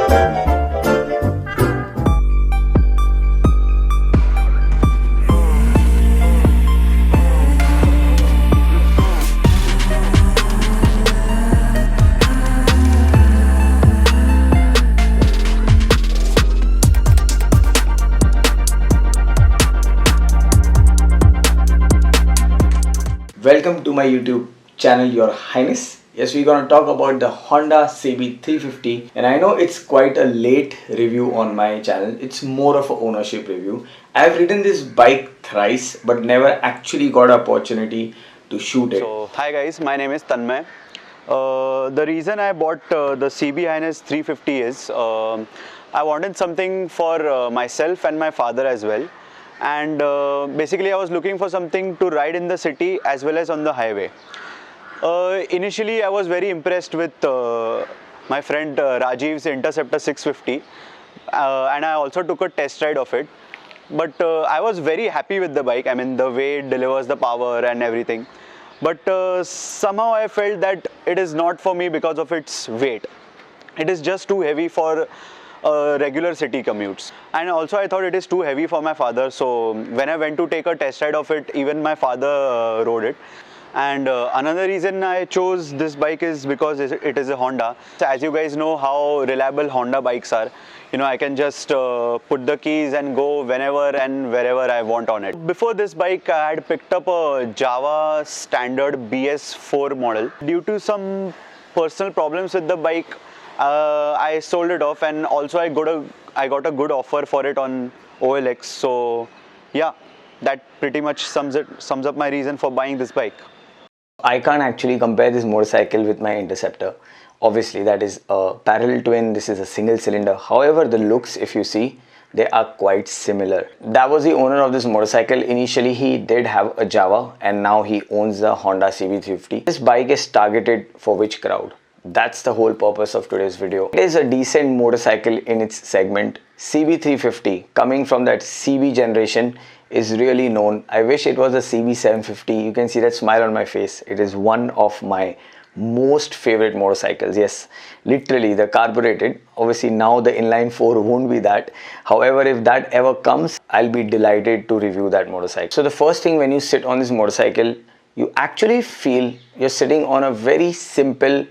Welcome to my YouTube channel, Your Highness. Yes, we're gonna talk about the Honda CB350, and I know it's quite a late review on my channel. It's more of an ownership review. I've ridden this bike thrice, but never actually got an opportunity to shoot it. So, hi guys, my name is Tanmay. The reason I bought the CB Highness 350 is I wanted something for myself and my father as well. And basically I was looking for something to ride in the city as well as on the highway. Initially I was very impressed with my friend Rajiv's Interceptor 650 and I also took a test ride of it. But I was very happy with the bike. I mean, the way it delivers the power and everything. But somehow I felt that it is not for me because of its weight. It is just too heavy for regular city commutes, and also I thought it is too heavy for my father. So when I went to take a test ride of it, even my father rode it. And another reason I chose this bike is because it is a Honda. So as you guys know how reliable Honda bikes are, you know, I can just put the keys and go whenever and wherever I want on it. Before this bike I had picked up a Jawa standard BS4 model. Due to some personal problems with the bike, I sold it off, and also I got a good offer for it on OLX. So yeah, that pretty much sums up my reason for buying this bike. I can't actually compare this motorcycle with my Interceptor. Obviously that is a parallel twin, this is a single cylinder. However, the looks, if you see, they are quite similar. That was the owner of this motorcycle. Initially he did have a Jawa, and now he owns the Honda CB350. This bike is targeted for which crowd? That's the whole purpose of today's video. It is a decent motorcycle in its segment. CB350, coming from that CB generation, is really known. I wish it was a CB750. You can see that smile on my face. It is one of my most favorite motorcycles. Yes, literally the carbureted. Obviously now the inline 4 won't be that. However, if that ever comes, I'll be delighted to review that motorcycle. So the first thing, when you sit on this motorcycle, you actually feel you're sitting on a very simple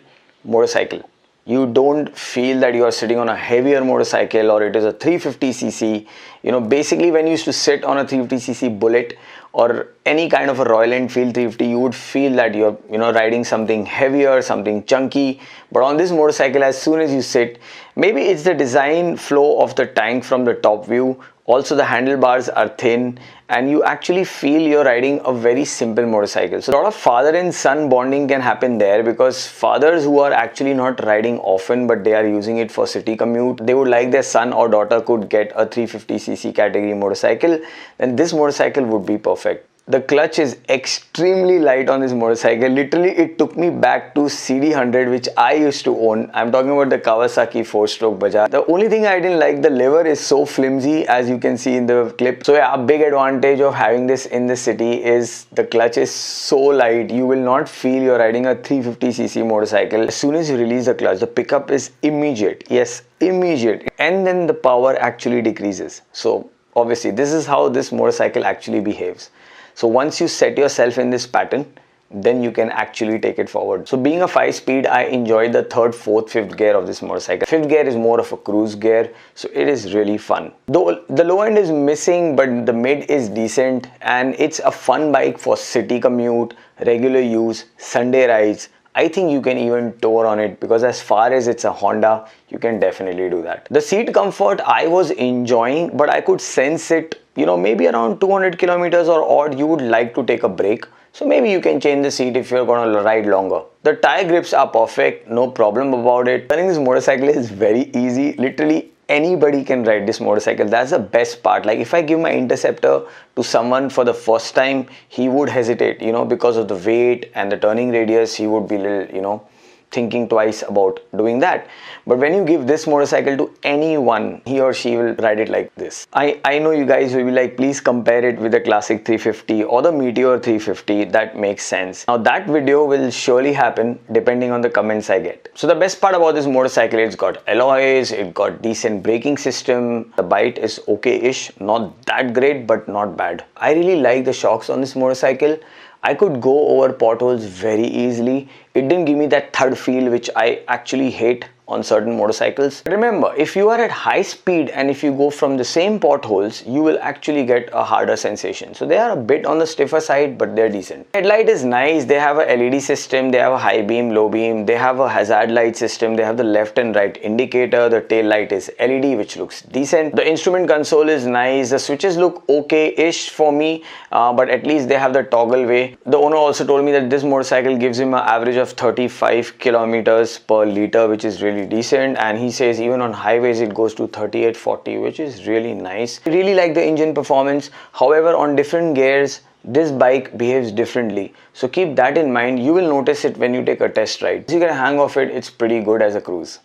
motorcycle. You don't feel that you are sitting on a heavier motorcycle or it is a 350cc. You know, basically when you used to sit on a 350cc Bullet or any kind of a Royal Enfield 350, you would feel that you're, you know, riding something heavier, something chunky. But on this motorcycle, as soon as you sit, maybe it's the design flow of the tank from the top view. Also the handlebars are thin, and you actually feel you're riding a very simple motorcycle. So a lot of father and son bonding can happen there, because fathers who are actually not riding often but they are using it for city commute, they would like their son or daughter could get a 350cc category motorcycle, then this motorcycle would be perfect. The clutch is extremely light on this motorcycle. Literally, it took me back to CD100, which I used to own. I'm talking about the Kawasaki 4-stroke Bajaj. The only thing I didn't like, the lever is so flimsy, as you can see in the clip. So yeah, a big advantage of having this in the city is the clutch is so light. You will not feel you're riding a 350cc motorcycle. As soon as you release the clutch, the pickup is immediate. Yes, immediate. And then the power actually decreases. So obviously, this is how this motorcycle actually behaves. So once you set yourself in this pattern, then you can actually take it forward. So being a 5-speed, I enjoyed the 3rd, 4th, 5th gear of this motorcycle. 5th gear is more of a cruise gear, so it is really fun. Though the low end is missing, but the mid is decent, and it's a fun bike for city commute, regular use, Sunday rides. I think you can even tour on it, because as far as it's a Honda, you can definitely do that. The seat comfort I was enjoying, but I could sense it, you know, maybe around 200 kilometers or odd, you would like to take a break. So maybe you can change the seat if you're going to ride longer. The tire grips are perfect, no problem about it. Running this motorcycle is very easy. Literally anybody can ride this motorcycle. That's the best part. Like if I give my Interceptor to someone for the first time, he would hesitate, you know, because of the weight and the turning radius. He would be little, you know, thinking twice about doing that. But when you give this motorcycle to anyone, he or she will ride it like this. I know you guys will be like, please compare it with the classic 350 or the Meteor 350. That makes sense. Now that video will surely happen depending on the comments I get. So the best part about this motorcycle, it's got alloys, it got decent braking system, the bite is okay-ish, not that great but not bad. I really like the shocks on this motorcycle. I could go over potholes very easily. It didn't give me that thud feel which I actually hate on certain motorcycles. Remember, if you are at high speed and if you go from the same potholes, you will actually get a harder sensation. So they are a bit on the stiffer side, but they're decent. Headlight is nice. They have a LED system, they have a high beam, low beam, they have a hazard light system, they have the left and right indicator, the tail light is LED, which looks decent. The instrument console is nice. The switches look okay-ish for me, but at least they have the toggle way. The owner also told me that this motorcycle gives him an average of 35 kilometers per liter, which is really decent, and he says even on highways it goes to 38-40, which is really nice. I really like the engine performance. However, on different gears this bike behaves differently, so keep that in mind. You will notice it when you take a test ride. Once you get a hang of it, it's pretty good as a cruise.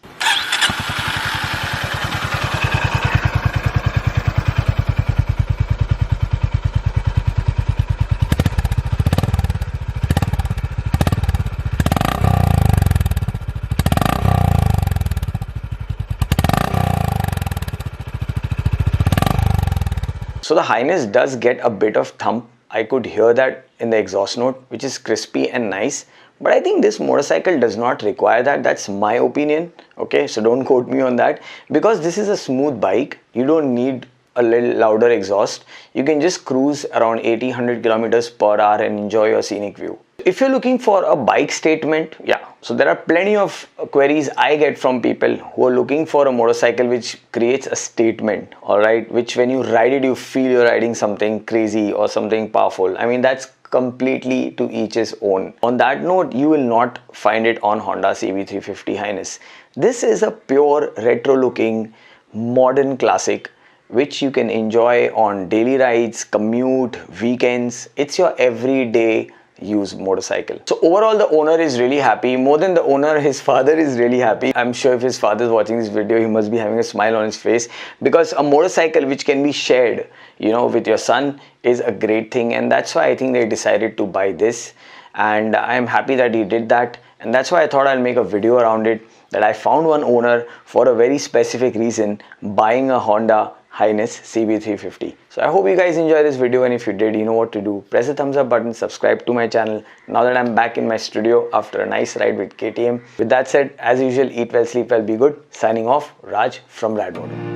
So the Highness does get a bit of thump. I could hear that in the exhaust note, which is crispy and nice. But I think this motorcycle does not require that. That's my opinion. Okay, so don't quote me on that. Because this is a smooth bike, you don't need a little louder exhaust. You can just cruise around 80-100 kilometers per hour and enjoy your scenic view. If you're looking for a bike statement, yeah, so there are plenty of queries I get from people who are looking for a motorcycle which creates a statement, alright, which when you ride it, you feel you're riding something crazy or something powerful. I mean, that's completely to each his own. On that note, you will not find it on Honda CB350 Highness. This is a pure retro looking modern classic which you can enjoy on daily rides, commute, weekends. It's your everyday use motorcycle. So overall the owner is really happy. More than the owner, his father is really happy. I'm sure if his father is watching this video, he must be having a smile on his face, because a motorcycle which can be shared, you know, with your son is a great thing, and that's why I think they decided to buy this, and I am happy that he did that, and that's why I thought I'll make a video around it, that I found one owner for a very specific reason buying a Honda Highness CB350. So I hope you guys enjoyed this video, and if you did, you know what to do. Press the thumbs up button, subscribe to my channel. Now that I'm back in my studio after a nice ride with KTM. With that said, as usual, eat well, sleep well, be good. Signing off, Raj from Rad Moto.